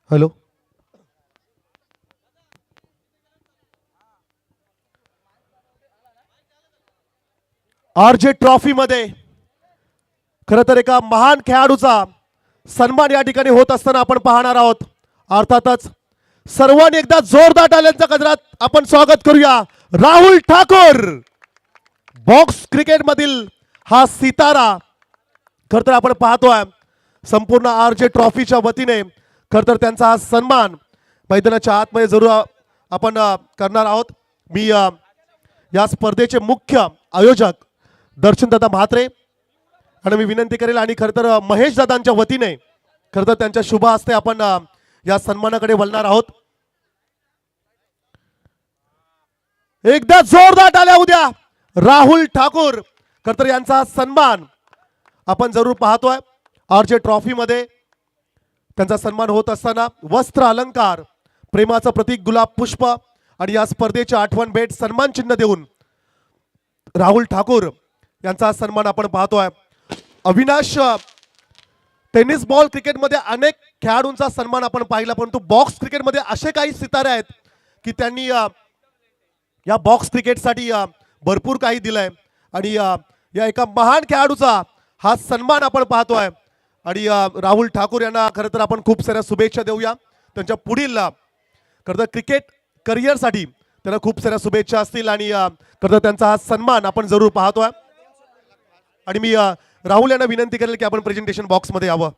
Hello. RJ trophy मध्ये खरं तर एका महान खेळाडूचा सन्मान या ठिकाणी होत असताना आपण पाहणार आहोत. अर्थातच सर्वांनी एकदा जोरदार टाळ्यांच्या गजरात आपण स्वागत करूया राहुल ठाकूर. बॉक्स क्रिकेट मधील हा सितारा खरं तर आपण पाहतोय संपूर्ण आरजे ट्रॉफीच्या वतीने खरं तर त्यांचा हा सन्मान मैदानाच्या आतमध्ये जरूर आपण करणार आहोत. मी या स्पर्धेचे मुख्य आयोजक दर्शनदादा म्हात्रे आणि मी विनंती करेल आणि खरं तर महेश दादांच्या वतीने खरं तर त्यांच्या शुभ हस्ते आपण या सन्मानाकडे वळणार आहोत. एकदा जोरदार टाळ्या उद्या राहुल ठाकूर खरं तर यांचा सन्मान आपण जरूर पाहतोय. आरजे ट्रॉफी मध्ये त्यांचा सन्मान होत असताना वस्त्र अलंकार, प्रेमाचं प्रतीक गुलाब पुष्प आणि या स्पर्धेची आठवण भेट सन्मान चिन्ह देऊन राहुल ठाकूर यांचा सन्मान आपण पाहतोय. अविनाश, टेनिस बॉल क्रिकेटमध्ये अनेक खेळाडूंचा सन्मान आपण पाहिला, परंतु बॉक्स क्रिकेटमध्ये असे काही सितारे आहेत की त्यांनी या बॉक्स क्रिकेटसाठी भरपूर काही दिलंय आणि या एका महान खेळाडूचा हा सन्मान आपण पाहतोय. आणि राहुल ठाकूर यांना खरं तर आपण खूप साऱ्या शुभेच्छा देऊया. त्यांच्या पुढील खरं तर क्रिकेट करिअरसाठी त्यांना खूप साऱ्या शुभेच्छा असतील आणि खरं तर त्यांचा हा सन्मान आपण जरूर पाहतोय. आणि मी राहुल यांना विनंती करेल की आपण प्रेझेंटेशन बॉक्समध्ये यावं.